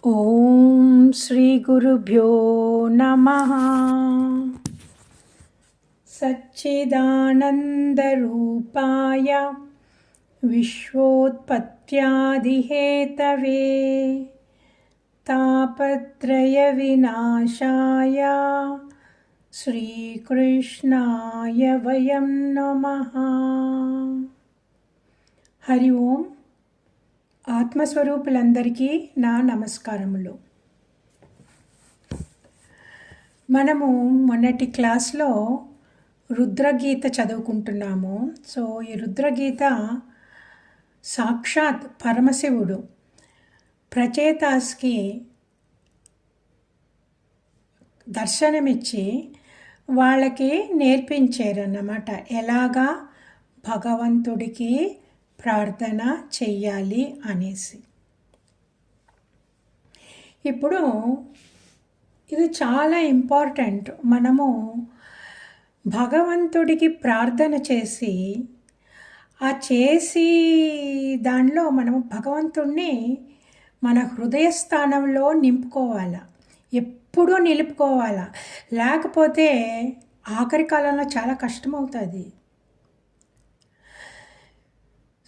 ఓం శ్రీ గురుభ్యో నమః. సచ్చిదానందరూపాయ విశ్వోత్పత్యాదిహేతవే తాపత్రయ వినాశాయ శ్రీకృష్ణాయ వయం నమః. హరి ఓం. ఆత్మస్వరూపులందరికీ నా నమస్కారములు. మనము మొన్నటి క్లాస్లో రుద్రగీత చదువుకుంటున్నాము. సో ఈ రుద్రగీత సాక్షాత్ పరమశివుడు ప్రచేతాస్కి దర్శనమిచ్చి వాళ్ళకి నేర్పించారన్నమాట, ఎలాగా భగవంతుడికి ప్రార్థన చెయ్యాలి అనేసి. ఇప్పుడు ఇది చాలా ఇంపార్టెంట్. మనము భగవంతుడికి ప్రార్థన చేసి దానిలో మనము భగవంతుణ్ణి మన హృదయ స్థానంలో నింపుకోవాలా, ఎప్పుడూ నిలుపుకోవాలా. లేకపోతే ఆఖరి కాలంలో చాలా కష్టమవుతుంది.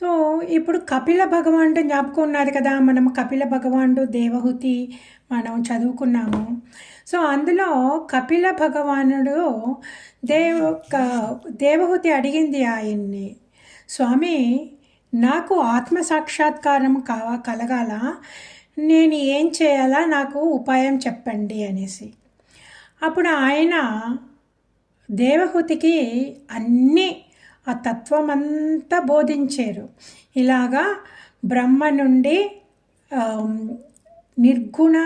సో ఇప్పుడు కపిల భగవానుడు జ్ఞాపకం ఉన్నది కదా, మనం కపిల భగవానుడు దేవహూతి మనం చదువుకున్నాము. సో అందులో కపిల భగవానుడు దేవహూతి అడిగింది ఆయన్ని, స్వామి నాకు ఆత్మ సాక్షాత్కారం కలగాల, నేను ఏం చేయాలా, నాకు ఉపాయం చెప్పండి అనేసి. అప్పుడు ఆయన దేవహూతికి అన్నీ ఆ తత్వం అంతా బోధించారు. ఇలాగా బ్రహ్మ నుండి నిర్గుణ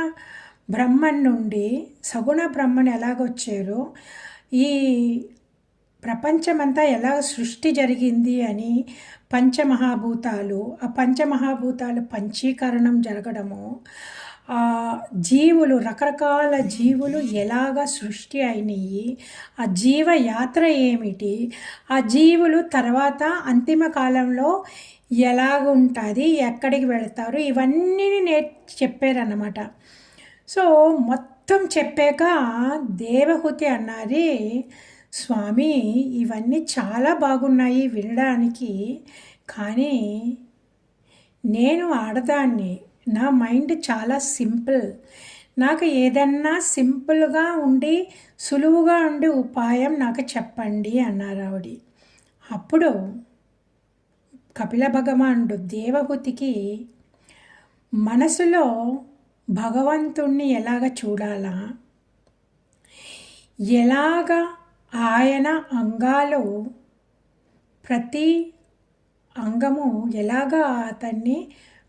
బ్రహ్మన్ నుండి సగుణ బ్రహ్మను ఎలాగొచ్చారో, ఈ ప్రపంచమంతా ఎలా సృష్టి జరిగింది అని, పంచమహాభూతాలు, ఆ పంచమహాభూతాలు పంచీకరణం జరగడము, జీవులు, రకరకాల జీవులు ఎలాగ సృష్టి అయినాయి, ఆ జీవయాత్ర ఏమిటి, ఆ జీవులు తర్వాత అంతిమ కాలంలో ఎలాగ ఉంటుంది, ఎక్కడికి వెళతారు, ఇవన్నీ చెప్పారన్నమాట. సో మొత్తం చెప్పాక దేవహూతి అన్నది, స్వామి ఇవన్నీ చాలా బాగున్నాయి వినడానికి, కానీ నేను ఆడదాన్ని, నా మైండ్ చాలా సింపుల్, నాకు ఏదన్నా సింపుల్గా ఉండి సులువుగా ఉండే ఉపాయం నాకు చెప్పండి అన్నారు ఆవిడ. అప్పుడు కపిల భగవానుడు దేవహూతికి మనసులో భగవంతుణ్ణి ఎలాగ చూడాలా, ఎలాగ ఆయన అంగాలు ప్రతి అంగము ఎలాగా అతన్ని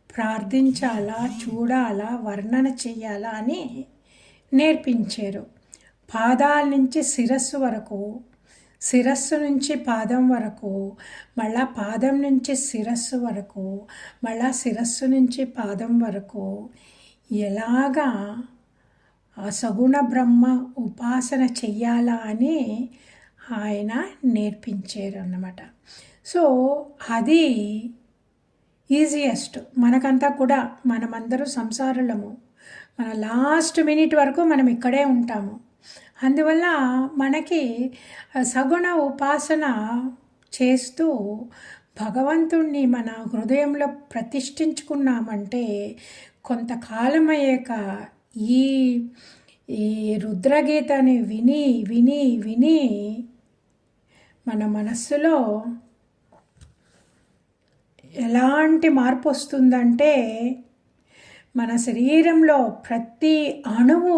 ప్రార్థించాలా, చూడాలా, వర్ణన చెయ్యాలా అని నేర్పించారు. పాదాల నుంచి శిరస్సు వరకు, శిరస్సు నుంచి పాదం వరకు, మళ్ళా పాదం నుంచి శిరస్సు వరకు, మళ్ళా శిరస్సు నుంచి పాదం వరకు ఎలాగా ఆ సగుణ బ్రహ్మ ఉపాసన చెయ్యాలా అని ఆయన నేర్పించారు అన్నమాట. సో అది ఈజియెస్ట్. మనకంతా కూడా మనమందరూ సంసారులము, మన లాస్ట్ మినిట్ వరకు మనం ఇక్కడే ఉంటాము. అందువల్ల మనకి సగుణ ఉపాసన చేస్తూ భగవంతుణ్ణి మన హృదయంలో ప్రతిష్ఠించుకున్నామంటే కొంతకాలం అయ్యాక ఈ రుద్రగీతని విని విని విని మన మనస్సులో ఎలాంటి మార్పు వస్తుందంటే, మన శరీరంలో ప్రతి అణువు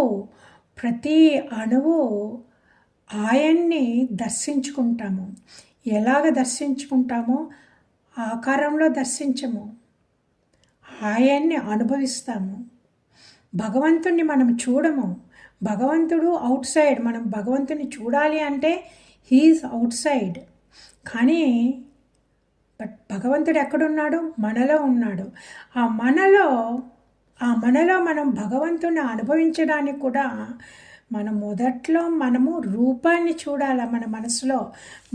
ఆయన్ని దర్శించుకుంటాము. ఎలాగ దర్శించుకుంటామో ఆకారంలో దర్శించము, ఆయన్ని అనుభవిస్తాము. భగవంతుణ్ణి మనం చూడము. భగవంతుడు అవుట్ సైడ్, మనం భగవంతుని చూడాలి అంటే హీఈస్ అవుట్ సైడ్. కానీ బట్ భగవంతుడు ఎక్కడున్నాడు? మనలో ఉన్నాడు. ఆ మనలో మనం భగవంతుని అనుభవించడానికి కూడా మనం మొదట్లో మనము రూపాన్ని చూడాల, మన మనసులో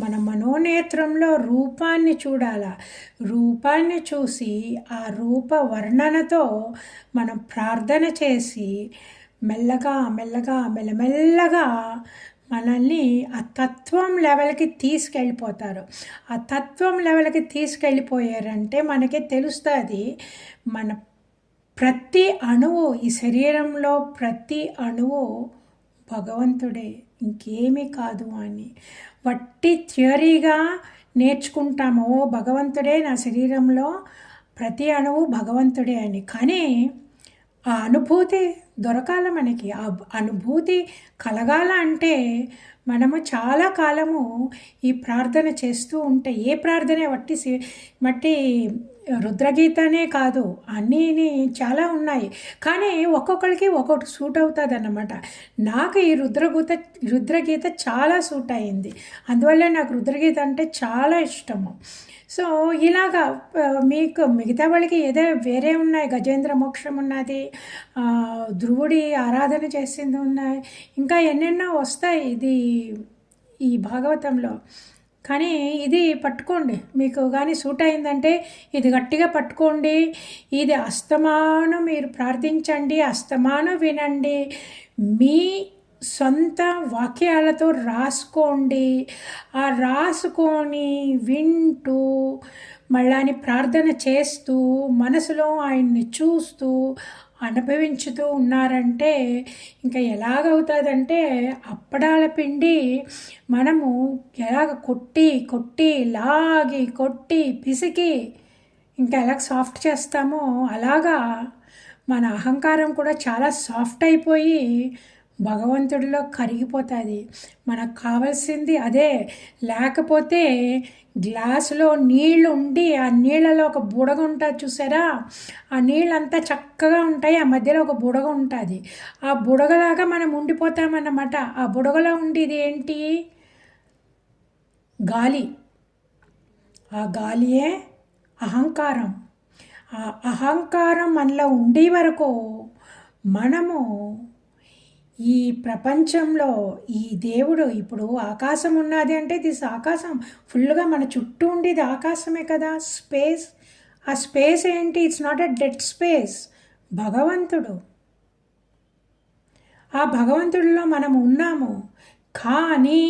మన మనోనేత్రంలో రూపాన్ని చూడాల. రూపాన్ని చూసి ఆ రూప వర్ణనతో మనం ప్రార్థన చేసి మెల్లగా మెల్లగా మెల్లమెల్లగా మనల్ని ఆ తత్వం లెవెల్కి తీసుకెళ్ళిపోతారు. ఆ తత్వం లెవెల్కి తీసుకెళ్ళిపోయారంటే మనకి తెలుస్తుంది మన ప్రతి అణువు, ఈ శరీరంలో ప్రతి అణువు భగవంతుడే, ఇంకేమీ కాదు అని. వట్టి థియరీగా నేర్చుకుంటాము, ఓ భగవంతుడే నా శరీరంలో ప్రతి అణువు భగవంతుడే అని. కానీ ఆ అనుభూతి దొరకాల, మనకి ఆ అనుభూతి కలగాల అంటే మనము చాలా కాలము ఈ ప్రార్థన చేస్తూ ఉంటే, ఏ ప్రార్థన మట్టి రుద్రగీతనే కాదు, అన్నీ చాలా ఉన్నాయి. కానీ ఒక్కొక్కరికి ఒక్కొక్కటి సూట్ అవుతుంది అన్నమాట. నాకు ఈ రుద్రగీత చాలా సూట్ అయింది, అందువల్ల నాకు రుద్రగీత అంటే చాలా ఇష్టము. సో ఇలాగా మీకు మిగతా వాళ్ళకి ఏదో వేరే ఉన్నాయి, గజేంద్ర మోక్షం ఉన్నది, ధ్రువుడి ఆరాధన చేసింది ఉన్నాయి, ఇంకా ఎన్నెన్నో వస్తాయి ఇది ఈ భాగవతంలో. కానీ ఇది పట్టుకోండి, మీకు కానీ సూట్ అయిందంటే ఇది గట్టిగా పట్టుకోండి. ఇది అస్తమానం మీరు ప్రార్థించండి, అస్తమానం వినండి, మీ సొంత వాక్యాలతో రాసుకోండి. ఆ రాసుకొని వింటూ మళ్ళీ ప్రార్థన చేస్తూ మనసులో ఆయన్ని చూస్తూ అనుభవించుతూ ఉన్నారంటే ఇంకా ఎలాగవుతుందంటే అప్పడాల పిండి మనము ఎలాగ కొట్టి కొట్టి లాగి కొట్టి పిసికి ఇంకా ఎలా సాఫ్ట్ చేస్తామో అలాగా మన అహంకారం కూడా చాలా సాఫ్ట్ అయిపోయి భగవంతుడిలో కరిగిపోతుంది. మనకు కావాల్సింది అదే. లేకపోతే గ్లాసులో నీళ్ళు ఉండి ఆ నీళ్ళలో ఒక బుడగ ఉంటుంది చూసారా, ఆ నీళ్ళంతా చక్కగా ఉంటాయి, ఆ మధ్యలో ఒక బుడగ ఉంటుంది. ఆ బుడగలాగా మనం ఉండిపోతామన్నమాట. ఆ బుడగలో ఉండేది ఏంటి? గాలి. ఆ గాలియే అహంకారం. ఆ అహంకారం మనలో ఉండే వరకు మనము ఈ ప్రపంచంలో ఈ దేవుడు ఇప్పుడు ఆకాశం ఉన్నది అంటే దిస్ ఆకాశం ఫుల్గా మన చుట్టూ ఉండేది ఆకాశమే కదా, స్పేస్. ఆ స్పేస్ ఏంటి? It's not a dead space, భగవంతుడు. ఆ భగవంతుడిలో మనము ఉన్నాము. కానీ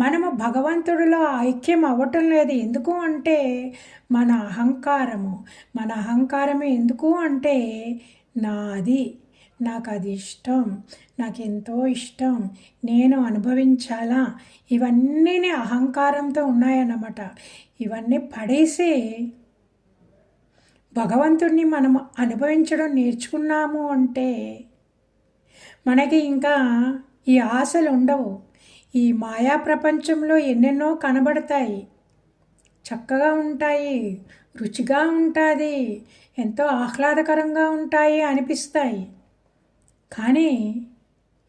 మనము భగవంతుడిలో ఐక్యం అవ్వటం లేదు. ఎందుకు అంటే మన అహంకారము. మన అహంకారమే ఎందుకు అంటే నాది, నాకు అది ఇష్టం, నాకు ఎంతో ఇష్టం, నేను అనుభవించాలా, ఇవన్నీ అహంకారంతో ఉన్నాయన్నమాట. ఇవన్నీ పడేసి భగవంతుడిని మనం అనుభవించడం నేర్చుకున్నాము అంటే మనకి ఇంకా ఈ ఆశలు ఉండవు. ఈ మాయా ప్రపంచంలో ఎన్నెన్నో కనబడతాయి, చక్కగా ఉంటాయి, రుచిగా ఉంటుంది, ఎంతో ఆహ్లాదకరంగా ఉంటాయి అనిపిస్తాయి. కానీ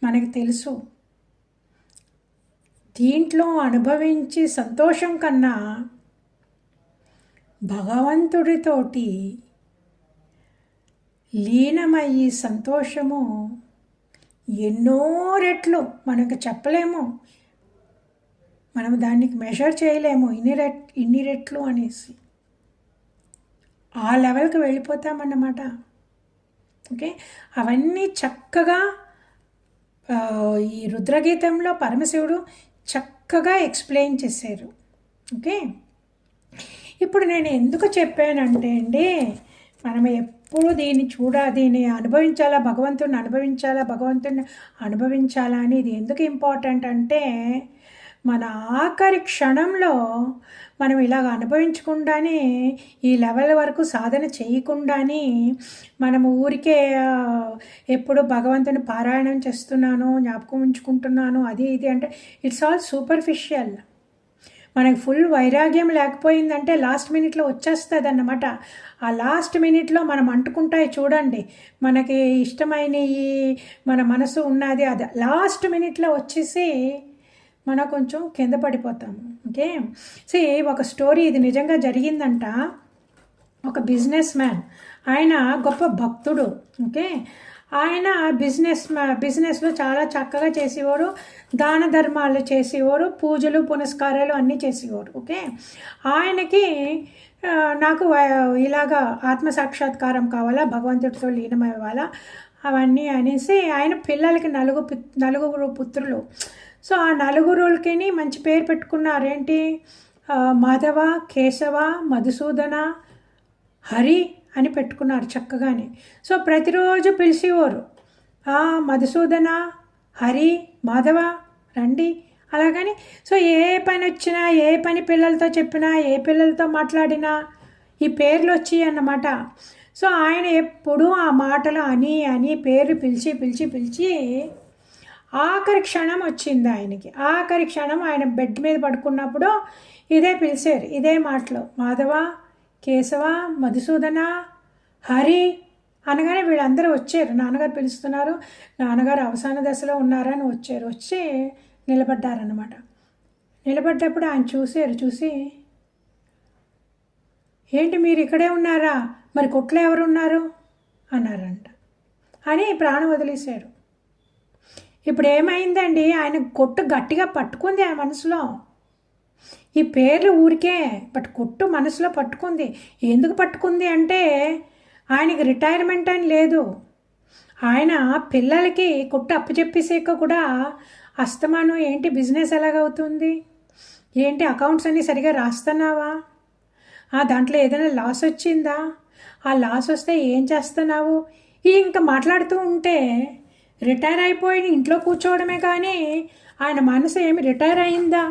మనకు తెలుసు దీంట్లో అనుభవించి సంతోషం కన్నా భగవంతుడితోటి లీనమయ్యి సంతోషము ఎన్నో రెట్లు మనకు చెప్పలేము, మనం దానికి మెజర్ చేయలేము, ఇన్ని రెట్లు అనేసి ఆ లెవెల్కి వెళ్ళిపోతామన్నమాట. ఓకే, అవన్నీ చక్కగా ఈ రుద్రగీతంలో పరమశివుడు చక్కగా ఎక్స్ప్లెయిన్ చేశారు. ఓకే, ఇప్పుడు నేను ఎందుకు చెప్పానంటే అండి, మనం ఎప్పుడు దీన్ని అనుభవించాలా, భగవంతుడిని అనుభవించాలా అని. ఇది ఎందుకు ఇంపార్టెంట్ అంటే మన ఆఖరి క్షణంలో మనం ఇలాగ అనుభవించకుండానే ఈ లెవెల్ వరకు సాధన చేయకుండానే మనము ఊరికే ఎప్పుడు భగవంతుని పారాయణం చేస్తున్నాను, జ్ఞాపకం ఉంచుకుంటున్నాను, అది ఇది అంటే ఇట్స్ ఆల్ సూపర్ఫిషియల్. మనకి ఫుల్ వైరాగ్యం లేకపోయిందంటే లాస్ట్ మినిట్లో వచ్చేస్తుంది అన్నమాట. ఆ లాస్ట్ మినిట్లో మనం అంటుకుంటాయి చూడండి, మనకి ఇష్టమైనవి మన మనసు ఉన్నది, అది లాస్ట్ మినిట్లో వచ్చేసి మనం కొంచెం కింద పడిపోతాము. ఓకే, ఒక స్టోరీ, ఇది నిజంగా జరిగిందంట. ఒక బిజినెస్ మ్యాన్, ఆయన గొప్ప భక్తుడు. ఓకే, ఆయన బిజినెస్లో చాలా చక్కగా చేసేవారు, దాన ధర్మాలు చేసేవారు, పూజలు పునస్కారాలు అన్నీ చేసేవారు. ఓకే, ఆయనకి నాకు ఇలాగా ఆత్మసాక్షాత్కారం కావాలా, భగవంతుడితో లీనమవ్వాలా అవన్నీ అనేసి ఆయన పిల్లలకి నలుగురు పుత్రులు. సో ఆ నలుగురులకి మంచి పేరు పెట్టుకున్నారు. ఏంటి, మాధవ, కేశవ, మధుసూదన, హరి అని పెట్టుకున్నారు చక్కగానే. సో ప్రతిరోజు పిలిచేవారు, మధుసూదన, హరి, మాధవ రండి అలాగని. సో ఏ పని వచ్చినా, ఏ పని పిల్లలతో చెప్పినా, ఏ పిల్లలతో మాట్లాడినా ఈ పేర్లు వచ్చి అన్నమాట. సో ఆయన ఎప్పుడూ ఆ మాటలు అని అని పేరు పిలిచి పిలిచి పిలిచి ఆఖరి క్షణం వచ్చింది ఆయనకి. ఆఖరి క్షణం ఆయన బెడ్ మీద పడుకున్నప్పుడు ఇదే పిలిచారు, ఇదే మాటలు, మాధవ, కేశవ, మధుసూదన, హరి అనగానే వీళ్ళందరూ వచ్చారు. నాన్నగారు పిలుస్తున్నారు, నాన్నగారు అవసాన దశలో ఉన్నారని వచ్చారు. వచ్చి నిలబడ్డారన్నమాట. నిలబడ్డప్పుడు ఆయన చూసి, ఏంటి మీరు ఇక్కడే ఉన్నారా, మరి కొట్లో ఎవరున్నారు అన్నారంట. అని ప్రాణం వదిలేశారు. ఇప్పుడు ఏమైందండి, ఆయన కొట్టు గట్టిగా పట్టుకుంది ఆయన మనసులో. ఈ పేర్లు ఊరికే, బట్ కొట్టు మనసులో పట్టుకుంది. ఎందుకు పట్టుకుంది అంటే ఆయనకి రిటైర్మెంట్ అని లేదు. ఆయన పిల్లలకి కొట్టు అప్పచెప్పేసాక కూడా అస్తమానం ఏంటి బిజినెస్ ఎలాగవుతుంది, ఏంటి అకౌంట్స్ అన్నీ సరిగా రాస్తున్నావా, దాంట్లో ఏదైనా లాస్ వచ్చిందా, ఆ లాస్ వస్తే ఏం చేస్తున్నావు, ఇంకా మాట్లాడుతూ ఉంటే రిటైర్ అయిపోయి ఇంట్లో కూర్చోవడమే కానీ ఆయన మనసు ఏమి రిటైర్ అయిందా,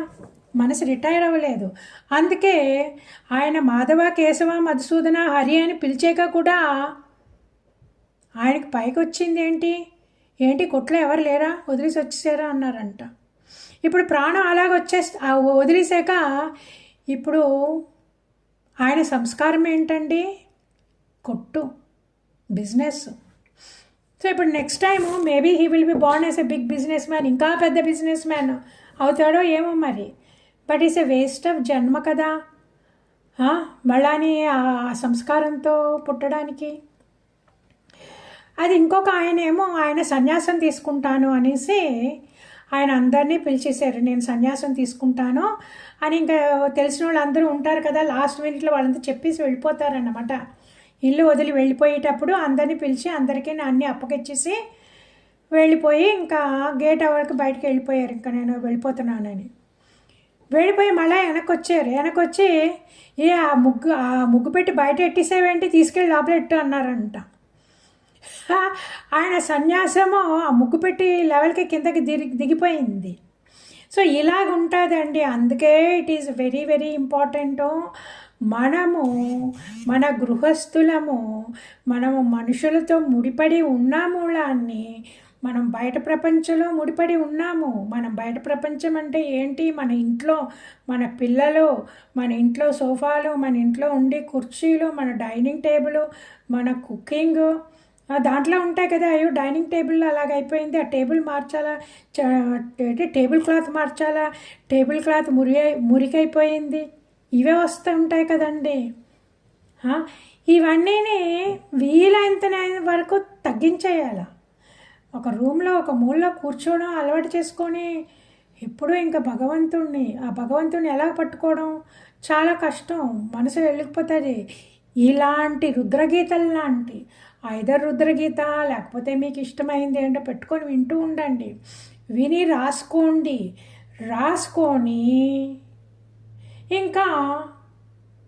మనసు రిటైర్ అవ్వలేదు. అందుకే ఆయన మాధవ, కేశవ, మధుసూదన, హరి అని పిలిచాక కూడా ఆయనకి పైకి వచ్చింది ఏంటి కొట్లో ఎవరు లేరా, వదిలేసి వచ్చేసారా అన్నారంట. ఇప్పుడు ప్రాణం అలాగ వదిలేసాక ఇప్పుడు ఆయన సంస్కారం ఏంటండి, కొట్టు, బిజినెస్. సో ఇప్పుడు next time maybe he will be born as a big business man, ఇంకా పెద్ద బిజినెస్ మ్యాన్ అవుతాడో ఏమో మరి. But is a waste of జన్మ కదా, మళ్ళాని ఆ సంస్కారంతో పుట్టడానికి. అది ఇంకొక ఆయన సన్యాసం తీసుకుంటాను అనేసి ఆయన అందరినీ పిలిచేశారు, నేను సన్యాసం తీసుకుంటాను అని. ఇంకా తెలిసిన వాళ్ళు అందరూ ఉంటారు కదా, లాస్ట్ మినిట్లో వాళ్ళంతా చెప్పేసి వెళ్ళిపోతారన్నమాట. ఇల్లు వదిలి వెళ్ళిపోయేటప్పుడు అందరినీ పిలిచి అందరికీ అన్నీ అప్పగిచ్చేసి వెళ్ళిపోయి ఇంకా గేట్ వరకు బయటకు వెళ్ళిపోయారు. ఇంకా నేను వెళ్ళిపోతున్నానని వెళ్ళిపోయి మళ్ళీ వెనకొచ్చి ఆ ముగ్గు పెట్టి బయట ఎట్టేసేవేంటి, తీసుకెళ్ళి లోపల ఎట్టు అన్నారంట. ఆయన సన్యాసము ఆ ముగ్గు పెట్టి లెవెల్కి కిందకి దిగిపోయింది. సో ఇలాగ ఉంటుందండి. అందుకే it is very very important. మనము మన గృహస్థులము, మనము మనుషులతో ముడిపడి ఉన్న మూలాన్ని మనం బయట ప్రపంచంలో ముడిపడి ఉన్నాము. మనం బయట ప్రపంచం అంటే ఏంటి, మన ఇంట్లో మన పిల్లలు, మన ఇంట్లో సోఫాలు, మన ఇంట్లో ఉండే కుర్చీలు, మన డైనింగ్ టేబుల్, మన కుకింగ్ దాంట్లో ఉంటాయి కదా. అయ్యో డైనింగ్ టేబుల్ అలాగైపోయింది, ఆ టేబుల్ మార్చాలా, టేబుల్ క్లాత్ మార్చాలా, టేబుల్ క్లాత్ మురికైపోయింది, ఇవే వస్తూ ఉంటాయి కదండి. ఇవన్నీ వీలైనంత వరకు తగ్గించేయాల. ఒక రూమ్లో ఒక మూలలో కూర్చోవడం అలవాటు చేసుకొని ఎప్పుడూ ఇంకా ఆ భగవంతుడిని ఎలా పట్టుకోవడం చాలా కష్టం, మనసు వెళ్ళిపోతుంది. ఇలాంటి రుద్రగీతలు లాంటి ఐదర్ రుద్రగీత లేకపోతే మీకు ఇష్టమైంది ఏంటో పెట్టుకొని వింటూ ఉండండి, విని రాసుకొని ఇంకా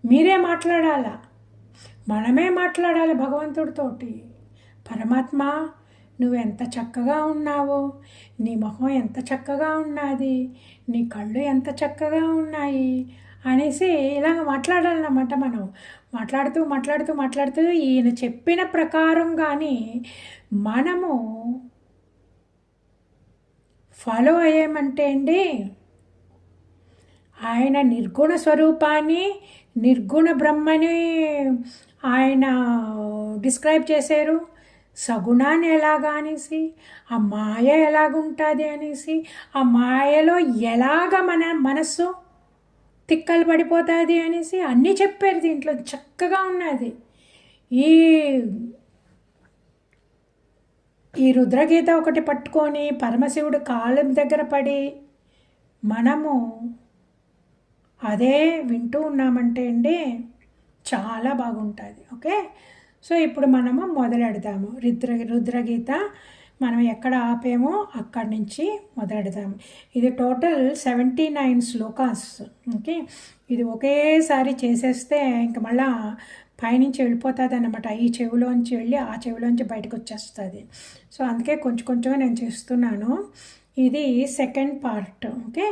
మీరే మాట్లాడాలా, మనమే మాట్లాడాలి భగవంతుడితోటి. పరమాత్మ నువ్వు ఎంత చక్కగా ఉన్నావో, నీ మొహం ఎంత చక్కగా ఉన్నది, నీ కళ్ళు ఎంత చక్కగా ఉన్నాయి అనేసి ఇలాగ మాట్లాడాలన్నమాట. మనం మాట్లాడుతూ ఈయన చెప్పిన ప్రకారం కానీ మనము ఫాలో అయ్యామంటే అండి, ఆయన నిర్గుణ స్వరూపాన్ని, నిర్గుణ బ్రహ్మని ఆయన డిస్క్రైబ్ చేశారు. సగుణాన్ని ఎలాగా అనేసి, ఆ మాయ ఎలాగుంటుంది అనేసి, ఆ మాయలో ఎలాగ మన మనస్సు తిక్కలు పడిపోతుంది అనేసి అన్నీ చెప్పారు. దీంట్లో చక్కగా ఉన్నది. ఈ రుద్రగీత ఒకటి పట్టుకొని పరమశివుడు కాళ్ళ దగ్గర పడి మనము అదే వింటూ ఉన్నామంటే అండి చాలా బాగుంటుంది. ఓకే, సో ఇప్పుడు మనము మొదలెడదాము. రుద్రగీత మనం ఎక్కడ ఆపేమో అక్కడి నుంచి మొదలెడదాము. ఇది టోటల్ 79 శ్లోకాస్. ఓకే, ఇది ఒకేసారి చేసేస్తే ఇంక మళ్ళా పైనుంచి వెళ్ళిపోతుంది అన్నమాట. ఈ చెవిలోంచి వెళ్ళి ఆ చెవిలోంచి బయటకు వచ్చేస్తుంది. సో అందుకే కొంచెం కొంచెం నేను చేస్తున్నాను. ఇది సెకండ్ పార్ట్. ఓకే,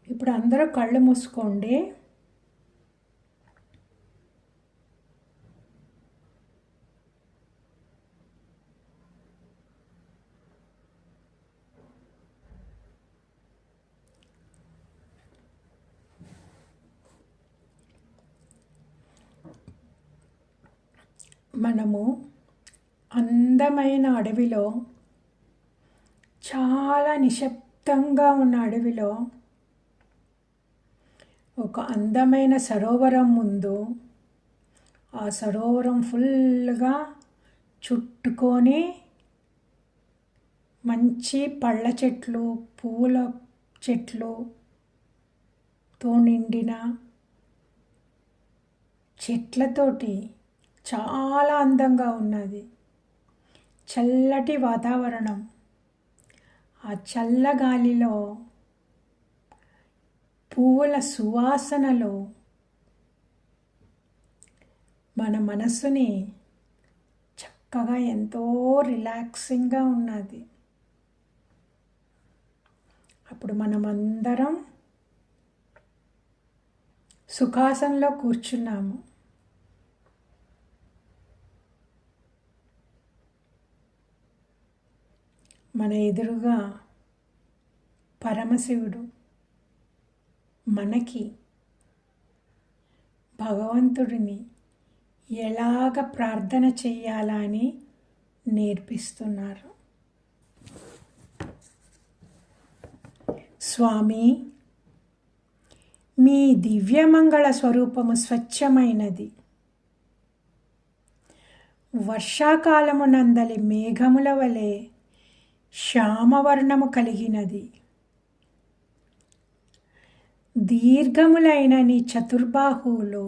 ఇప్పుడు అందరూ కళ్ళు మూసుకోండి. మనము అందమైన అడవిలో, చాలా నిశ్శబ్దంగా ఉన్న అడవిలో ఒక అందమైన సరోవరం ముందు, ఆ సరోవరం ఫుల్గా చుట్టుకొని మంచి పళ్ళ చెట్లు, పూల చెట్లుతో నిండిన చెట్లతోటి చాలా అందంగా ఉన్నది. చల్లటి వాతావరణం, ఆ చల్లగాలిలో పువ్వుల సువాసనలో మన మనసుని చక్కగా ఎంతో రిలాక్సింగ్గా ఉన్నది. అప్పుడు మనమందరం సుఖాసనంలో కూర్చున్నాము. మన ఎదురుగా పరమశివుడు మనకి భగవంతుడిని ఎలాగ ప్రార్థన చెయ్యాలా అని నేర్పిస్తున్నారు. స్వామి, మీ దివ్యమంగళ స్వరూపము స్వచ్ఛమైనది. వర్షాకాలమునందలి మేఘముల వలె శ్యామవర్ణము కలిగినది. దీర్ఘములైన నీ చతుర్బాహువులు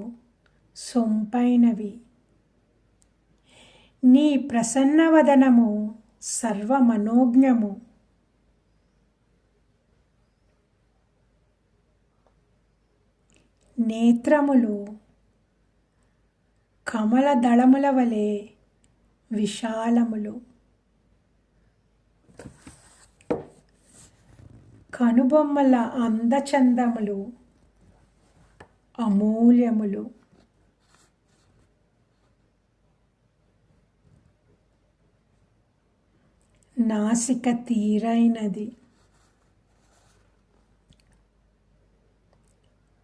సొంపైనవి. నీ ప్రసన్నవదనము సర్వమనోజ్ఞము. నేత్రములు కమల దళముల వలె విశాలములు. కనుబొమ్మల అందచందములు అమూల్యములు. నాసిక తీరైనది.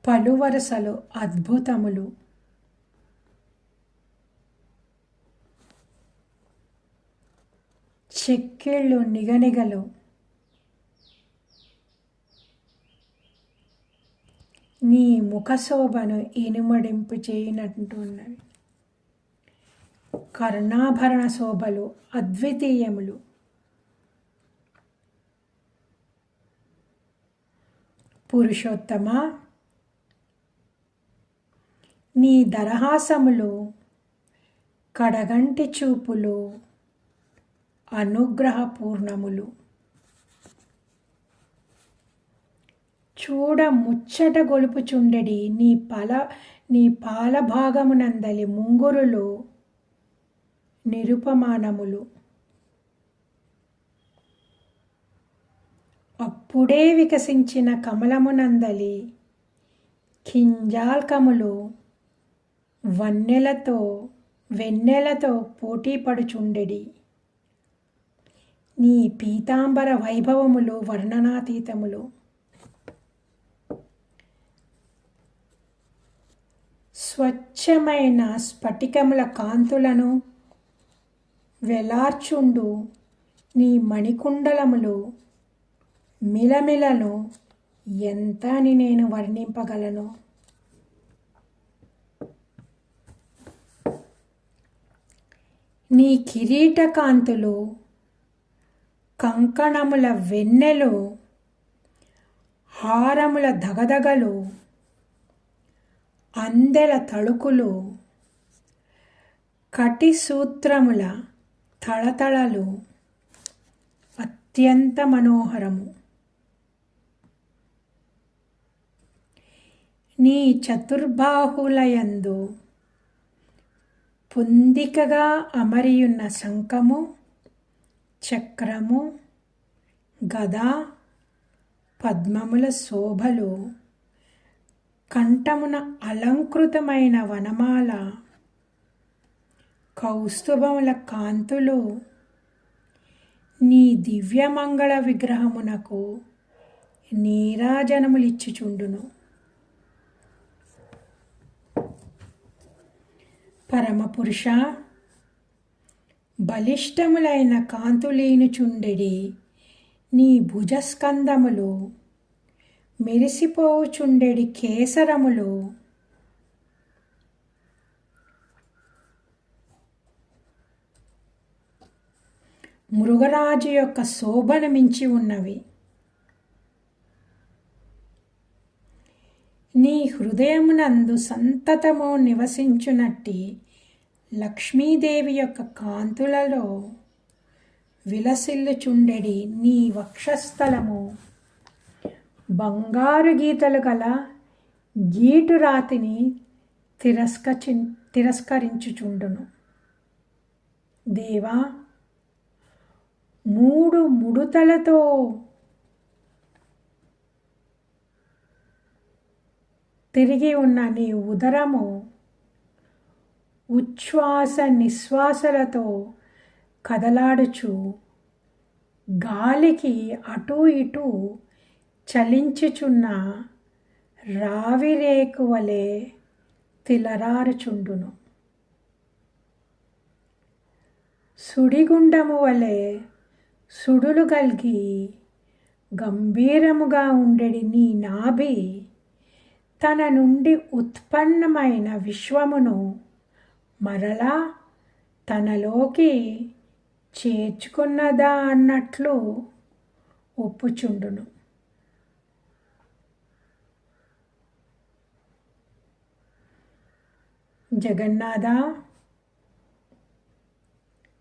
పలువరసలు అద్భుతములు. చెక్కిళ్ళు నిగనిగలు. నీ ముఖశోభను ఇనుమడింపు చేయనట్టున్నవి. కర్ణాభరణ శోభలు అద్వితీయములు. పురుషోత్తమ, నీ దరహాసములు కడగంటి చూపులు అనుగ్రహపూర్ణములు. చూడ ముచ్చట గొలుపుచుండెడి నీ పాలభాగమునందలి ముంగురులు నిరుపమానములు. అప్పుడే వికసించిన కమలమునందలి కింజాల్కములు వెన్నెలతో పోటీపడుచుండెడి. నీ పీతాంబర వైభవములు వర్ణనాతీతములు. స్వచ్ఛమైన స్ఫటికముల కాంతులను వెలార్చుండు నీ మణికుండలములు మిలమిలను ఎంత అని నేను వర్ణింపగలను. నీ కిరీటకాంతులు, కంకణముల వెన్నెలు, హారముల దగదగలు, అందెల తళుకులు, కటిసూత్రముల తళతళలు అత్యంత మనోహరము. నీ చతుర్బాహులయందు పొందికగా అమరియున్న శంఖము, చక్రము, గద, పద్మముల శోభలు, కంఠమున అలంకృతమైన వనమాల, కౌస్తుభముల కాంతులు నీ దివ్యమంగళ విగ్రహమునకు నీరాజనములిచ్చుచుండును. పరమపురుష, బలిష్టములైన కాంతులీనుచుండెడి నీ భుజస్కందములు, మెరిసిపోవుచుండెడి కేసరములు, మృగరాజు యొక్క శోభను మించి ఉన్నవి. నీ హృదయమునందు సంతతము నివసించునట్టి లక్ష్మీదేవి యొక్క కాంతులలో విలసిల్లుచుండెడి నీ వక్షస్థలము బంగారు గీతలు గల గీటురాతిని తిరస్కరించుచుండును. దేవా, 3 ముడుతలతో తిరిగి ఉన్న నీ ఉదరము ఉచ్ఛ్వాస నిశ్వాసలతో కదలాడుచు గాలికి అటూ ఇటూ చలించుచున్న రావిరేకు వలె తిలరారుచుండును. సుడిగుండము వలె సుడులు గల్గి గంభీరముగా ఉండెడి నీ నాభి తన నుండి ఉత్పన్నమైన విశ్వమును మరలా తనలోకి చేర్చుకున్నదా అన్నట్లు ఒప్పుచుండును. జగన్నాథ,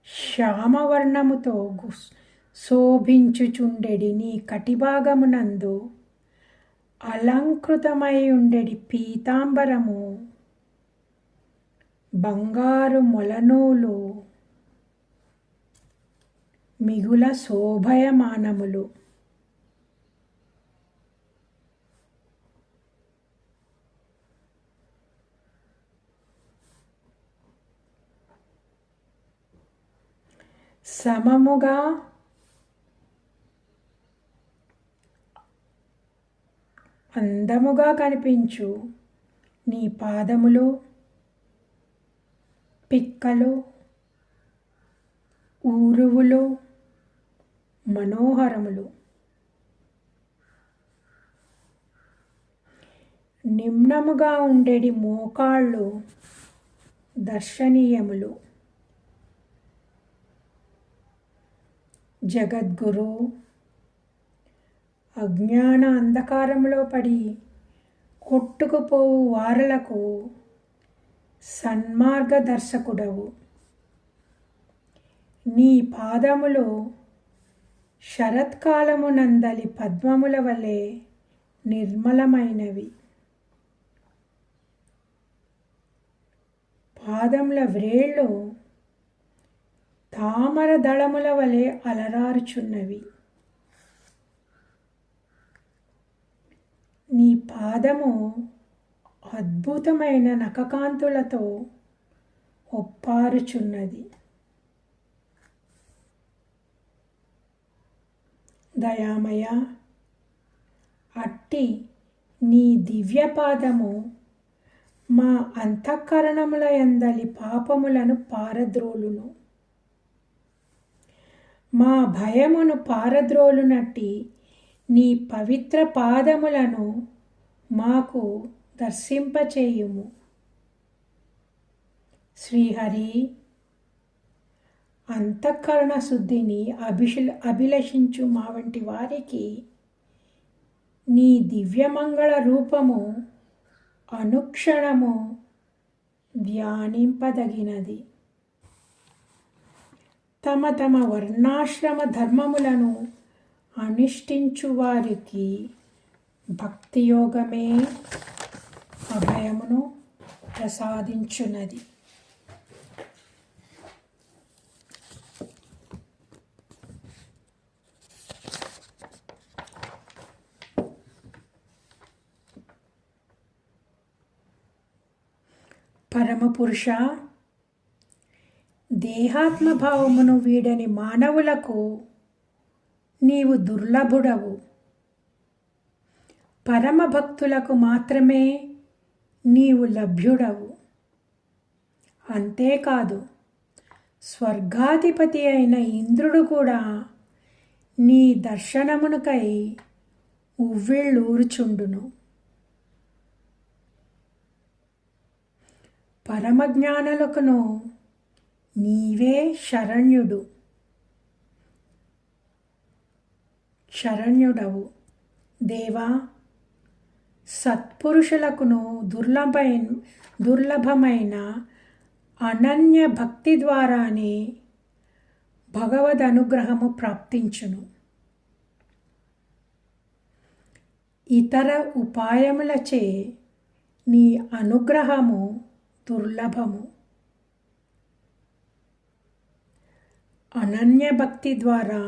శ్యామవర్ణముతో శోభించుచుండెడి నీ కటిభాగమునందు అలంకృతమై ఉండెడి పీతాంబరము, బంగారు మొలనూలు మిగుల శోభయమానములు. సమముగా అందముగా కనిపించు నీ పాదములు, పిక్కలు, ఊరువులు మనోహరములు. నిమ్నముగా ఉండేడి మోకాళ్ళు దర్శనీయములు. జగద్గురు, అజ్ఞాన అంధకారంలో పడి కొట్టుకుపోవు వారలకు సన్మార్గదర్శకుడవు. నీ పాదములు శరత్కాలమునందలి పద్మముల వలె నిర్మలమైనవి. పాదముల వ్రేళ్ళు తామర దళముల వలె అలరారుచున్నవి. నీ పాదము అద్భుతమైన నఖకాంతులతో ఒప్పారుచున్నది. దయామయ, అట్టి నీ దివ్యపాదము మా అంతఃకరణముల యందలి పాపములను పారద్రోలును. మా భయమును పారద్రోలునట్టి నీ పవిత్ర పాదములను మాకు దర్శింపచేయుము. శ్రీహరి, అంతఃకరణ శుద్ధిని అభిలషించు మా వంటి వారికి నీ దివ్యమంగళ రూపము అనుక్షణము ధ్యానింపదగినది. తమ తమ వర్ణాశ్రమ ధర్మములను అనుష్ఠించు వారికి భక్తియోగమే అభయమును ప్రసాదించున్నది. పరమపురుష, దేహాత్మభావమును వీడని మానవులకు నీవు దుర్లభుడవు. పరమభక్తులకు మాత్రమే నీవు లభ్యుడవు. అంతేకాదు, స్వర్గాధిపతి అయిన ఇంద్రుడు కూడా నీ దర్శనమునకై ఉవ్విళ్ళూరుచుండును. పరమజ్ఞానులకును నీవే శరణ్యుడవు. దేవా, సత్పురుషులకును దుర్లభమైన అనన్య భక్తి ద్వారానే భగవద్ అనుగ్రహము ప్రాప్తించును. ఇతర ఉపాయములచే నీ అనుగ్రహము దుర్లభము. అనన్య భక్తి ద్వారా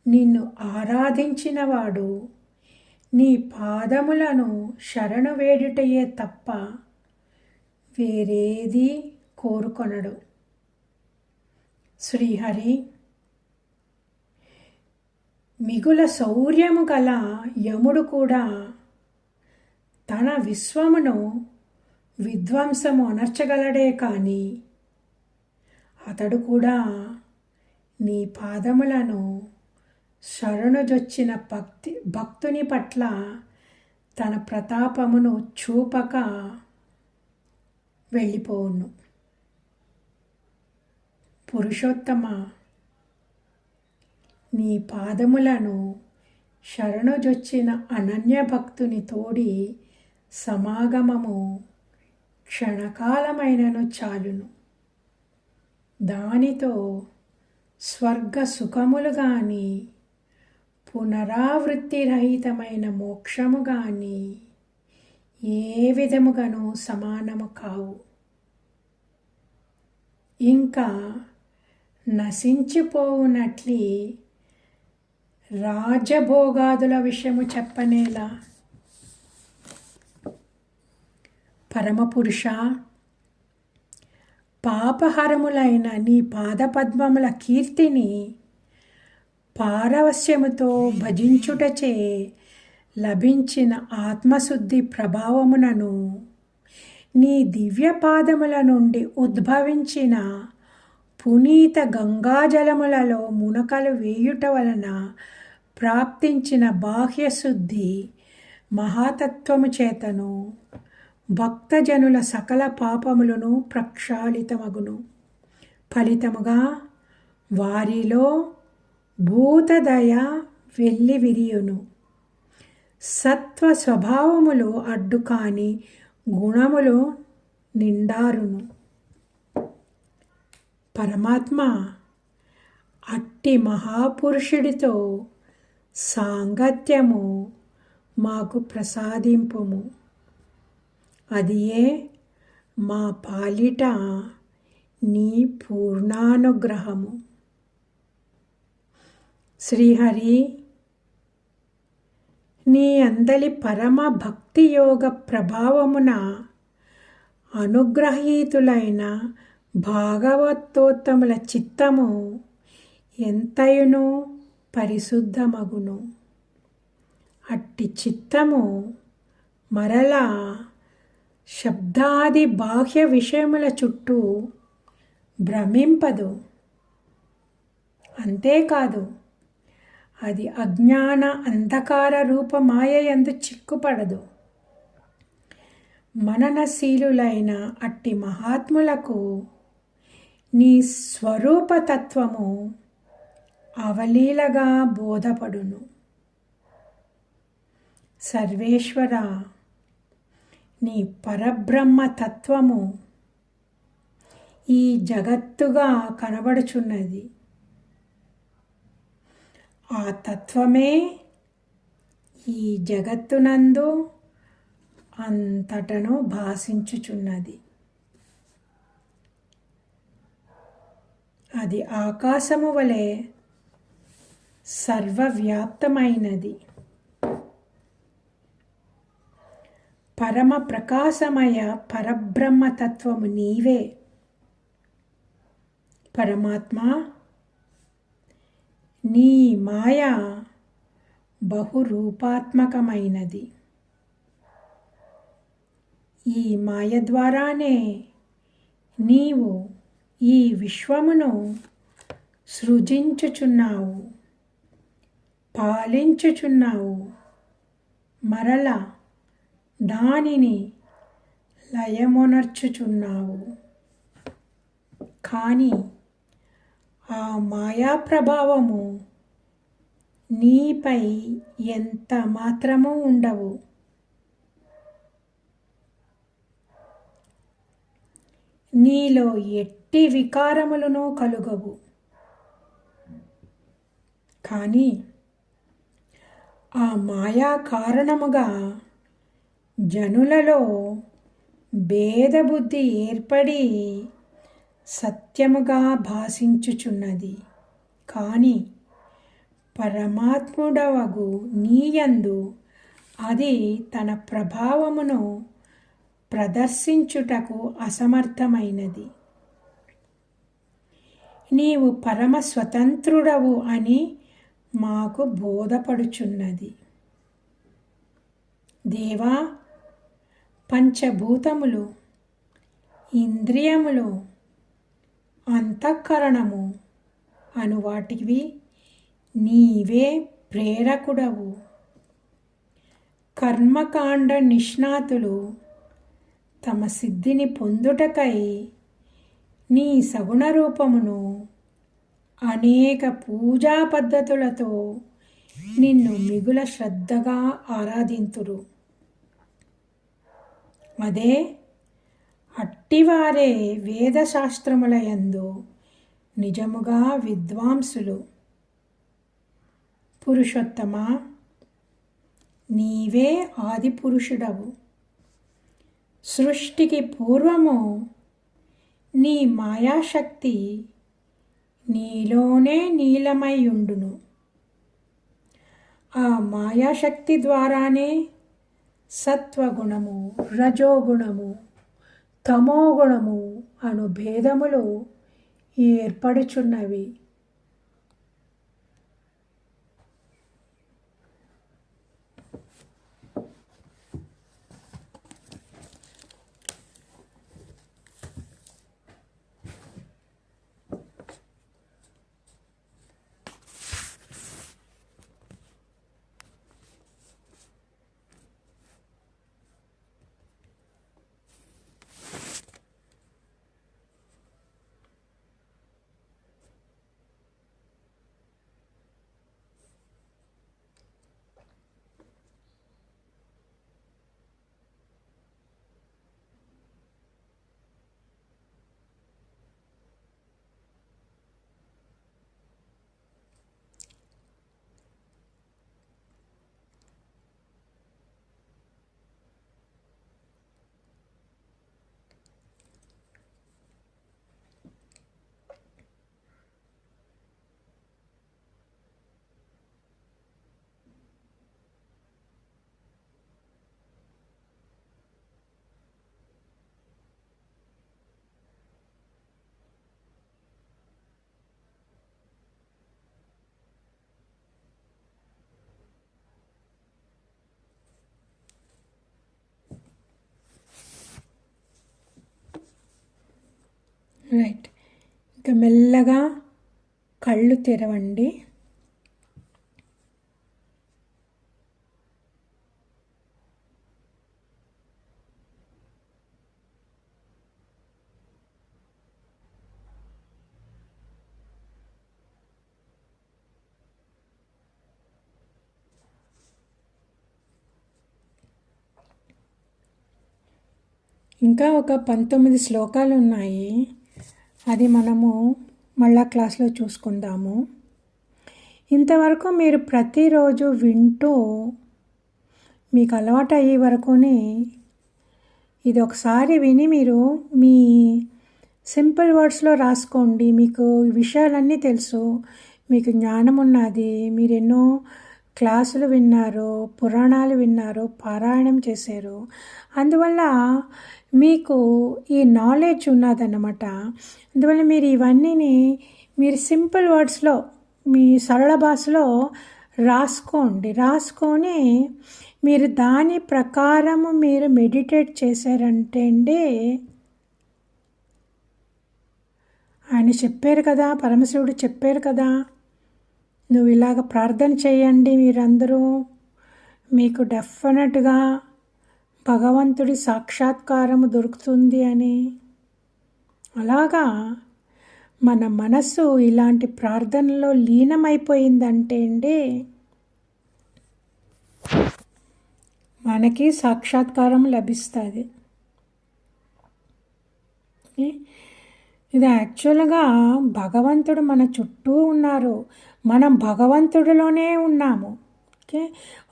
నిన్ను ఆరాధించినవాడు నీ పాదములను శరణు వేడుటయే తప్ప వేరేది కోరుకొనడు. శ్రీహరి, మిగుల శౌర్యము గల యముడు కూడా తన విశ్వమును విధ్వంసము అనర్చగలడే కానీ అతడు కూడా నీ పాదములను శరణుజొచ్చిన భక్తుని పట్ల తన ప్రతాపమును చూపక వెళ్ళిపోవును. పురుషోత్తమ, నీ పాదములను శరణుజొచ్చిన అనన్య భక్తుని తోడి సమాగమము క్షణకాలమైనను చాలును. దానితో స్వర్గ సుఖములు గాని పునరావృత్తి రహితమైన మోక్షము గాని ఏ విధముగాను సమానము కావు. ఇంకా నశించిపోవునట్లి రాజభోగాదుల విషయము చెప్పనేలా. పరమపురుష, పాపహరములైన నీ పాదపద్మముల కీర్తిని పారవస్యముతో భజించుటచే లభించిన ఆత్మశుద్ధి ప్రభావమునను నీ దివ్యపాదముల నుండి ఉద్భవించిన పునీత గంగాజలములలో మునకలు వేయుట వలన ప్రాప్తించిన బాహ్యశుద్ధి మహాతత్వము చేతను భక్తజనుల సకల పాపములను ప్రక్షాళితమగును. ఫలితముగా వారిలో భూతదయ వెళ్ళి విరియును. సత్వ స్వభావములు అడ్డుకాని గుణములు నిండారును. పరమాత్మ, అట్టి మహాపురుషుడితో సాంగత్యము మాకు ప్రసాదింపుము. అదియే మా పాలిట నీ పూర్ణానుగ్రహము. శ్రీహరి, నీ అందలి పరమ భక్తియోగ ప్రభావమున అనుగ్రహీతులైన భాగవతోత్తముల చిత్తము ఎంతయునో పరిశుద్ధమగును. అట్టి చిత్తము మరలా శబ్దాది బాహ్య విషయముల చుట్టూ భ్రమింపదు. అంతేకాదు, అది అజ్ఞాన అంధకార రూప మాయయందు చిక్కుపడదు. మననశీలులైన అట్టి మహాత్ములకు నీ స్వరూపతత్వము అవలీలగా బోధపడును. సర్వేశ్వర, నీ పరబ్రహ్మతత్వము ఈ జగత్తుగా కనబడుచున్నది. ఆ తత్వమే ఈ జగత్తునందు అంతటను భాసించుచున్నది. అది ఆకాశము వలె సర్వవ్యాప్తమైనది. పరమ ప్రకాశమయ పరబ్రహ్మతత్వము నీవే. పరమాత్మ, నీ మాయ బహురూపాత్మకమైనది. ఈ మాయ ద్వారానే నీవు ఈ విశ్వమును సృజించుచున్నావు, పాలించుచున్నావు, మరల దానిని లయమునర్చుచున్నావు. కానీ ఆ మాయా ప్రభావము నీపై ఎంత మాత్రమూ ఉండవు. నీలో ఎట్టి వికారములను కలుగవు. కానీ ఆ మాయా కారణముగా జనులలో భేదబుద్ధి ఏర్పడి సత్యముగా భాషించుచున్నది. కానీ పరమాత్ముడవగు నీయందు అది తన ప్రభావమును ప్రదర్శించుటకు అసమర్థమైనది. నీవు పరమ స్వతంత్రుడవు అని మాకు బోధపడుచున్నది. దేవా, పంచభూతములు, ఇంద్రియములు, అంతఃకరణము అను వాటివి నీవే ప్రేరకుడవు. కర్మకాండ నిష్ణాతులు తమ సిద్ధిని పొందుటకై నీ సగుణ రూపమును అనేక పూజా పద్ధతులతో నిన్ను మిగుల శ్రద్ధగా ఆరాధింతురు. అదే అట్టివారే వేదశాస్త్రములయందు నిజముగా విద్వాంసులు. పురుషోత్తమ, నీవే ఆది పురుషుడవు. సృష్టికి పూర్వము నీ మాయాశక్తి నీలోనే నీలమై ఉండును. ఆ మాయాశక్తి ద్వారానే సత్వగుణము, రజోగుణము, తమోగుణము అను భేదములు ఏర్పడుచున్నవి. రైట్. ఇంకా మెల్లగా కళ్ళు తెరవండి. ఇంకా ఒక 19 శ్లోకాలు ఉన్నాయి. అది మనము మళ్ళా క్లాస్లో చూసుకుందాము. ఇంతవరకు మీరు ప్రతిరోజు వింటూ మీకు అలవాటు అయ్యే వరకుని ఇది ఒకసారి విని మీరు మీ సింపుల్ వర్డ్స్లో రాసుకోండి. మీకు ఈ విషయాలన్నీ తెలుసు, మీకు జ్ఞానం ఉన్నది, మీరు ఎన్నో క్లాసులు విన్నారు, పురాణాలు విన్నారు, పారాయణం చేశారు. అందువల్ల మీకు ఈ నాలెడ్జ్ ఉన్నదన్నమాట. అందువల్ల మీరు ఇవన్నీ మీరు సింపుల్ వర్డ్స్లో మీ సరళ భాషలో రాసుకొని మీరు దాని ప్రకారము మీరు మెడిటేట్ చేశారంటే అండి, ఆయన చెప్పారు కదా, పరమశివుడు చెప్పారు కదా, నువ్వు ఇలాగ ప్రార్థన చేయండి మీరందరూ, మీకు డెఫినెట్గా భగవంతుడి సాక్షాత్కారము దొరుకుతుంది అని. అలాగా మన మనస్సు ఇలాంటి ప్రార్థనలో లీనమైపోయిందంటే అండి, మనకి సాక్షాత్కారం లభిస్తుంది. ఇది యాక్చువల్గా భగవంతుడు మన చుట్టూ ఉన్నారు, మనం భగవంతుడిలోనే ఉన్నాము. ఓకే,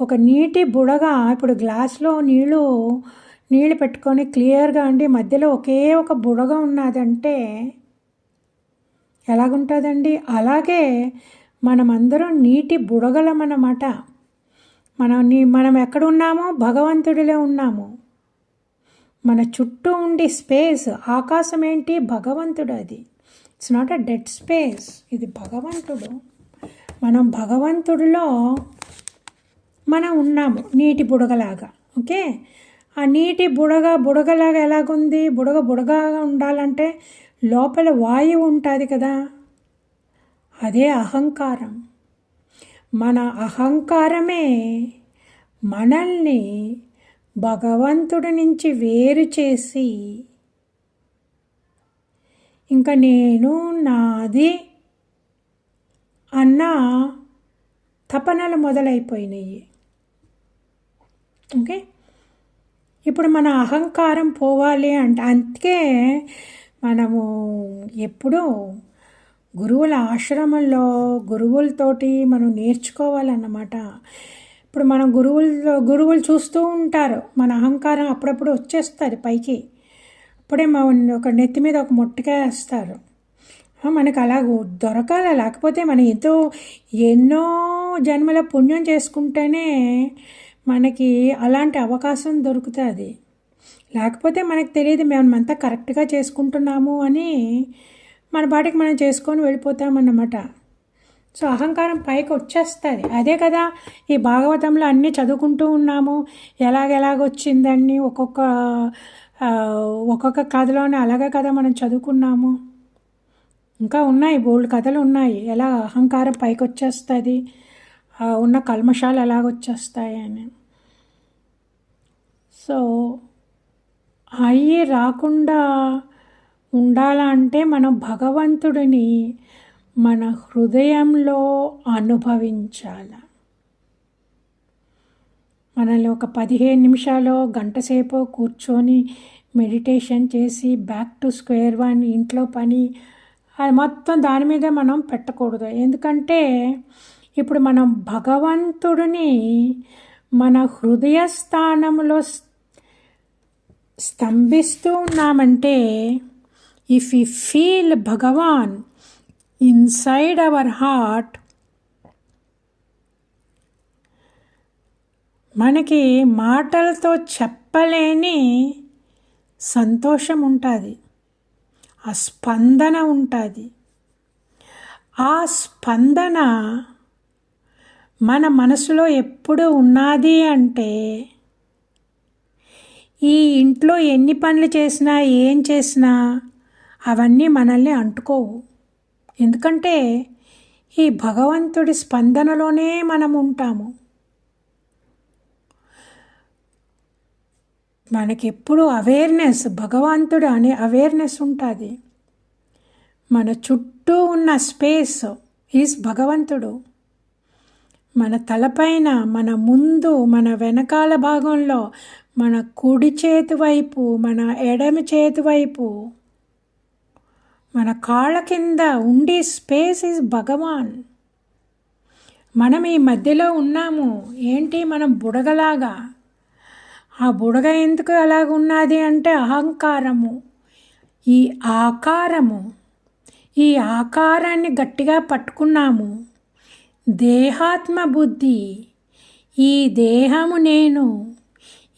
ఒక నీటి బుడగ, ఇప్పుడు గ్లాస్లో నీళ్ళు పెట్టుకొని క్లియర్గా అండి మధ్యలో ఒకే ఒక బుడగ ఉన్నదంటే ఎలాగుంటుందండి? అలాగే మనమందరం నీటి బుడగలమన్నమాట. మనం ఎక్కడున్నామో భగవంతుడిలో ఉన్నాము. మన చుట్టూ ఉండి స్పేస్, ఆకాశం ఏంటి? భగవంతుడు. అది it's not a dead space, ఇది భగవంతుడు. మనం భగవంతుడిలో మనం ఉన్నాము, నీటి బుడగలాగా. ఓకే, ఆ నీటి బుడగలాగా ఎలాగుంది? బుడగగా ఉండాలంటే లోపల వాయువు ఉంటుంది కదా, అదే అహంకారం. మన అహంకారమే మనల్ని భగవంతుడి నుంచి వేరు చేసి ఇంకా నేను నాది అన్న తపనలు మొదలైపోయినాయి. ఓకే, ఇప్పుడు మన అహంకారం పోవాలి అంటే అందుకే మనము ఎప్పుడూ గురువుల ఆశ్రమంలో గురువులతోటి మనం నేర్చుకోవాలన్నమాట. ఇప్పుడు మనం గురువులు చూస్తూ ఉంటారు, మన అహంకారం అప్పుడప్పుడు వచ్చేస్తుంది పైకి. అప్పుడే ఒక నెత్తి మీద ఒక మొట్టికాయ వేస్తారు. మనకు అలా దొరకాలి, లేకపోతే మనం ఎన్నో జన్మల పుణ్యం చేసుకుంటేనే మనకి అలాంటి అవకాశం దొరుకుతుంది. లేకపోతే మనకు తెలియదు మేమంతా కరెక్ట్గా చేసుకుంటున్నాము అని మన బాటికి మనం చేసుకొని వెళ్ళిపోతామన్నమాట. సో అహంకారం పైకి వచ్చేస్తుంది. అదే కదా ఈ భాగవతంలో అన్నీ చదువుకుంటూ ఉన్నాము, ఎలాగొచ్చిందని ఒక్కొక్క కథలోనే అలాగే కదా మనం చదువుకున్నాము. ఇంకా ఉన్నాయి, బోల్డ్ కథలు ఉన్నాయి, ఎలా అహంకారం పైకి వచ్చేస్తుంది, ఉన్న కల్మషాలు ఎలాగొచ్చేస్తాయి అని. సో అవి రాకుండా ఉండాలంటే మనం భగవంతుడిని మన హృదయంలో అనుభవించాలి. మనల్ని ఒక 15 నిమిషాలు గంట సేపు కూర్చొని మెడిటేషన్ చేసి బ్యాక్ టు స్క్వేర్ వన్, ఇంట్లో పని అది మొత్తం దాని మీద మనం పెట్టకూడదు. ఎందుకంటే ఇప్పుడు మనం భగవంతుడిని మన హృదయ స్థానంలో స్తంభిస్తూ ఉన్నామంటే, if you feel Bhagwan inside our heart, మనకి మాటలతో చెప్పలేని సంతోషం ఉంటుంది, ఆ స్పందన ఉంటుంది. ఆ స్పందన మన మనసులో ఎప్పుడు ఉన్నది అంటే, ఈ ఇంట్లో ఎన్ని పనులు చేసినా ఏం చేసినా అవన్నీ మనల్ని అంటుకోవు. ఎందుకంటే ఈ భగవంతుడి స్పందనలోనే మనం ఉంటాము. మనకెప్పుడు అవేర్నెస్, భగవంతుడు అనే అవేర్నెస్ ఉంటుంది. మన చుట్టూ ఉన్న స్పేస్ ఈజ్ భగవంతుడు. మన తలపైన, మన ముందు, మన వెనకాల భాగంలో, మన కుడి చేతి వైపు, మన ఎడమ చేతి వైపు, మన కాళ్ళ కింద ఉండే స్పేస్ ఇస్ భగవాన్. మనం ఈ మధ్యలో ఉన్నాము. ఏంటి, మనం బుడగలాగా. ఆ బుడగ ఎందుకు అలాగ ఉన్నది అంటే అహంకారము. ఈ ఆకారము, ఈ ఆకారాన్ని గట్టిగా పట్టుకున్నాము. దేహాత్మ బుద్ధి, ఈ దేహము నేను,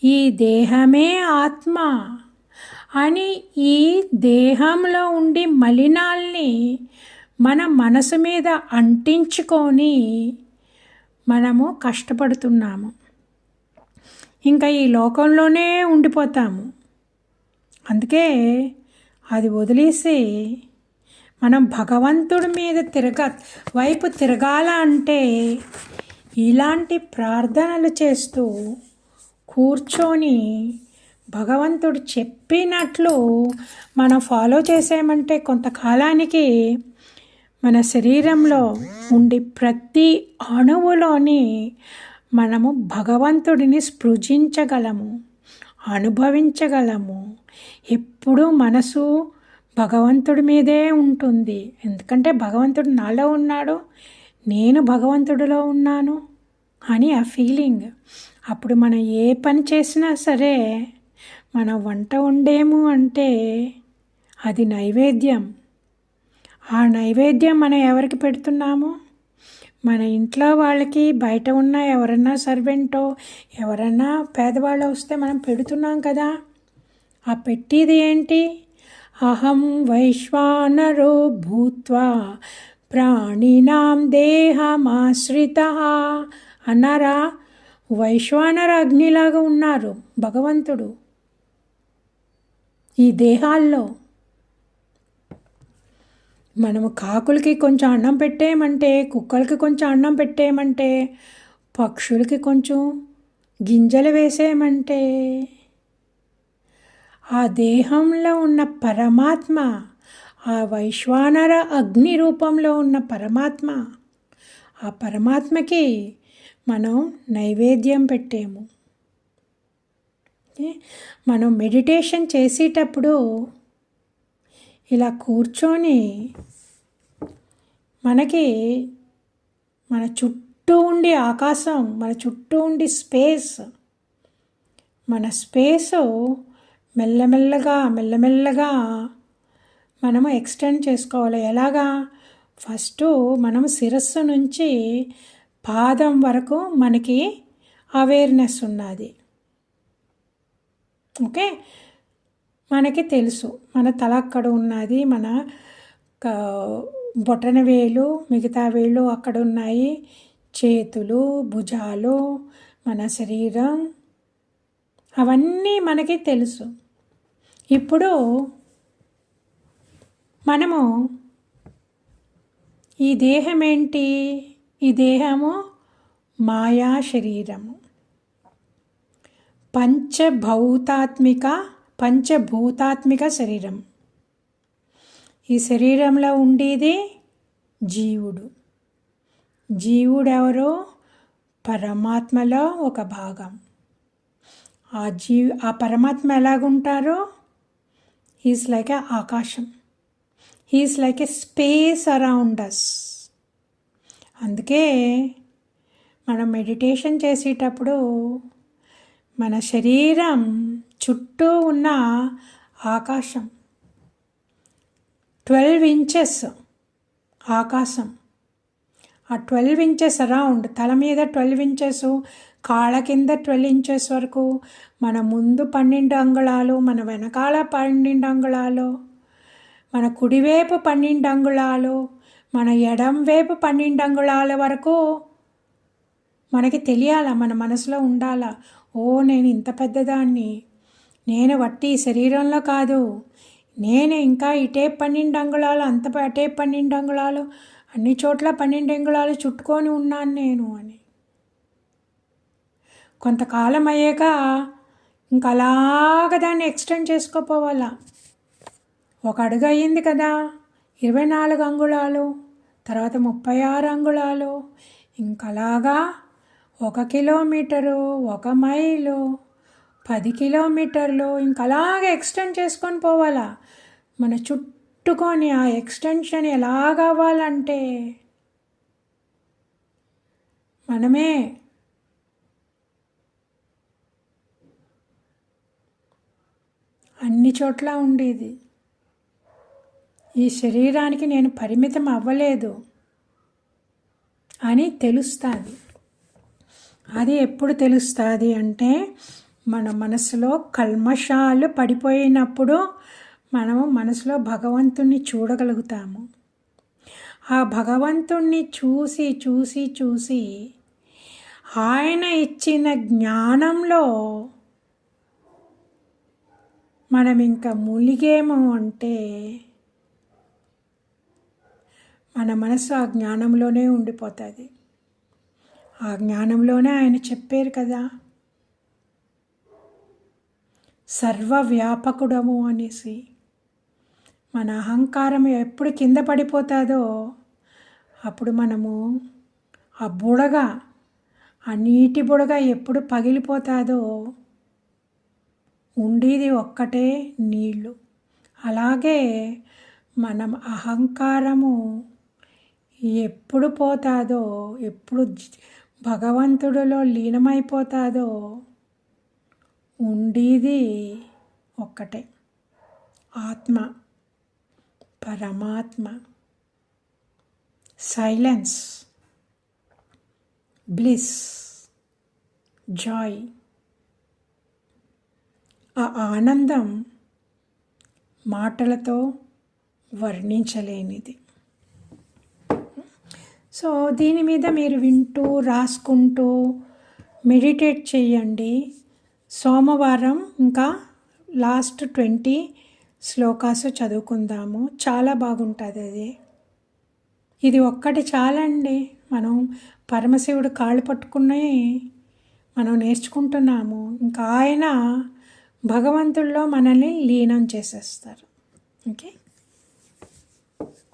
ఈ దేహమే ఆత్మ అని ఈ దేహంలో ఉండి మలినాల్ని మన మనసు మీద అంటించుకొని మనము కష్టపడుతున్నాము. ఇంకా ఈ లోకంలోనే ఉండిపోతాము. అందుకే అది వదిలేసి మనం భగవంతుడి మీద వైపు తిరగాల అంటే ఇలాంటి ప్రార్థనలు చేస్తూ కూర్చొని భగవంతుడు చెప్పినట్లు మనం ఫాలో చేసామంటే కొంతకాలానికి మన శరీరంలో ఉండి ప్రతి అణువులోని మనము భగవంతుడిని స్పృశించగలము, అనుభవించగలము. ఎప్పుడూ మనసు భగవంతుడి మీదే ఉంటుంది. ఎందుకంటే భగవంతుడు నాలో ఉన్నాడు, నేను భగవంతుడిలో ఉన్నాను అని ఆ ఫీలింగ్. అప్పుడు మనం ఏ పని చేసినా సరే, మనం వంట వండేము అంటే అది నైవేద్యం. ఆ నైవేద్యం మనం ఎవరికి పెడుతున్నాము? మన ఇంట్లో వాళ్ళకి, బయట ఉన్న ఎవరన్నా సర్వెంటో ఎవరన్నా పేదవాళ్ళు వస్తే మనం పెడుతున్నాం కదా. ఆ పెట్టేది ఏంటి? అహం వైశ్వానరో భూత్వా ప్రాణినాం దేహమాశ్రిత అన్నారా? వైశ్వానర అగ్నిలాగా ఉన్నారు భగవంతుడు ఈ దేహాల్లో. మనము కాకులకి కొంచెం అన్నం పెట్టేయమంటే, కుక్కలకి కొంచెం అన్నం పెట్టేయమంటే, పక్షులకి కొంచెం గింజలు వేసేయమంటే, ఆ దేహంలో ఉన్న పరమాత్మ, ఆ వైశ్వానర అగ్ని రూపంలో ఉన్న పరమాత్మ, ఆ పరమాత్మకి మనం నైవేద్యం పెట్టేము. మనం మెడిటేషన్ చేసేటప్పుడు ఇలా కూర్చొని మనకి మన చుట్టూ ఉండి ఆకాశం, మన చుట్టూ ఉండి స్పేస్, మన స్పేసు మెల్లమెల్లగా మనము ఎక్స్టెండ్ చేసుకోవాలి. ఎలాగా? ఫస్ట్ మనం శిరస్సు నుంచి పాదం వరకు మనకి అవేర్నెస్ ఉన్నది. ఓకే, మనకి తెలుసు మన తల అక్కడ ఉన్నది, మన బొటన వేలు, మిగతా వేళ్ళు అక్కడ ఉన్నాయి, చేతులు, భుజాలు, మన శరీరం, అవన్నీ మనకి తెలుసు. ఇప్పుడు మనము ఈ దేహం ఏంటి? ఈ దేహము మాయా శరీరము, పంచభూతాత్మిక శరీరం. ఈ శరీరంలో ఉండేది జీవుడు. జీవుడెవరో పరమాత్మలో ఒక భాగం. ఆ పరమాత్మ ఎలాగుంటారో? He's like a akasham, he's like a space around us. అందుకే మనం మెడిటేషన్ చేసేటప్పుడు మన శరీరం చుట్టూ ఉన్న ఆకాశం 12 ఇంచెస్ ఆకాశం, ఆ 12 ఇంచెస్ అరౌండ్, తల మీద 12 ఇంచెస్, కాళ్ళ కింద 12 ఇంచెస్ వరకు, మన ముందు 12 అంగుళాలు, మన వెనకాల 12 అంగుళాలు, మన కుడివైపు 12 అంగుళాలు, మన ఎడం వైపు 12 అంగుళాల వరకు మనకి తెలియాలా, మన మనసులో ఉండాలా. ఓ, నేను ఇంత పెద్దదాన్ని, నేను వట్టి శరీరంలో కాదు, నేను ఇంకా ఇటే 12 అంగుళాలు, అటే 12 అంగుళాలు, అన్ని చోట్ల 12 అంగుళాలు చుట్టుకొని ఉన్నాను నేను అని. కొంతకాలం అయ్యాక ఇంకా అలాగ దాన్ని ఎక్స్టెండ్ చేసుకోపోవాలా. ఒక అడుగు అయ్యింది కదా, 24 అంగుళాలు, తర్వాత 36 అంగుళాలు, ఇంకలాగా 1 కిలోమీటరు, 1 మైలు, 10 కిలోమీటర్లు ఇంకా అలాగే ఎక్స్టెండ్ చేసుకొని పోవాలా. మన చుట్టుకొని ఆ ఎక్స్టెన్షన్ ఎలా కావాలంటే మనమే అన్ని చోట్ల ఉండేది. ఈ శరీరానికి నేను పరిమితం అవ్వలేదు అని తెలుస్తుంది. అది ఎప్పుడు తెలుస్తుంది అంటే మన మనసులో కల్మషాలు పడిపోయినప్పుడు మనము మనసులో భగవంతుణ్ణి చూడగలుగుతాము. ఆ భగవంతుణ్ణి చూసి చూసి చూసి ఆయన ఇచ్చిన జ్ఞానంలో మనం ఇంకా మునిగేమో అంటే మన మనసు ఆ జ్ఞానంలోనే ఉండిపోతుంది. ఆ జ్ఞానంలోనే ఆయన చెప్పారు కదా, సర్వవ్యాపకుడము అనేసి. మన అహంకారం ఎప్పుడు కింద పడిపోతుందో అప్పుడు మనము ఆ బుడగ, ఆ నీటి బుడగ ఎప్పుడు పగిలిపోతుందో ఉండేది ఒక్కటే నీళ్ళు. అలాగే మనం అహంకారము ఎప్పుడు పోతుందో, ఎప్పుడు భగవంతుడిలో లీనమైపోతుందో ఉండేది ఒక్కటే ఆత్మ, పరమాత్మ, సైలెన్స్, బ్లిస్, జాయ్. ఆ ఆనందం మాటలతో వర్ణించలేనిది. సో దీని మీద మీరు వింటూ రాసుకుంటూ మెడిటేట్ చేయండి. సోమవారం ఇంకా లాస్ట్ 20 శ్లోకాస్ చదువుకుందాము. చాలా బాగుంటుంది అది. ఇది ఒక్కటి చాలండి. మనం పరమశివుడు కాళ్ళు పట్టుకుని మనం నేర్చుకుంటున్నాము. ఇంకా ఆయన భగవంతుల్లో మనల్ని లీనం చేసేస్తారు. ఓకే.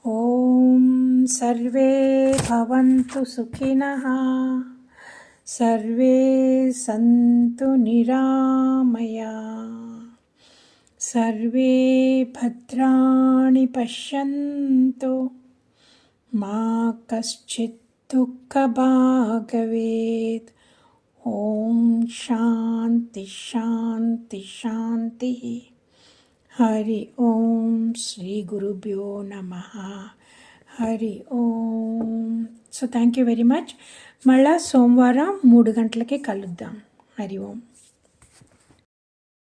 ఓం సర్వే భవంతు సుఖినః, సర్వే సంతు నిరామయా, సర్వే భద్రాణి పశ్యంతు, మా కశ్చిత్ దుఃఖభాగ్ భవేత్. ఓం శాంతి శాంతి శాంతి. హరి ఓం. శ్రీ గురుభ్యో నమః. హరి ఓం. So thank you very much. మళ్ళా సోమవారం 3 గంటలకి కలుద్దాం. హరి ఓం.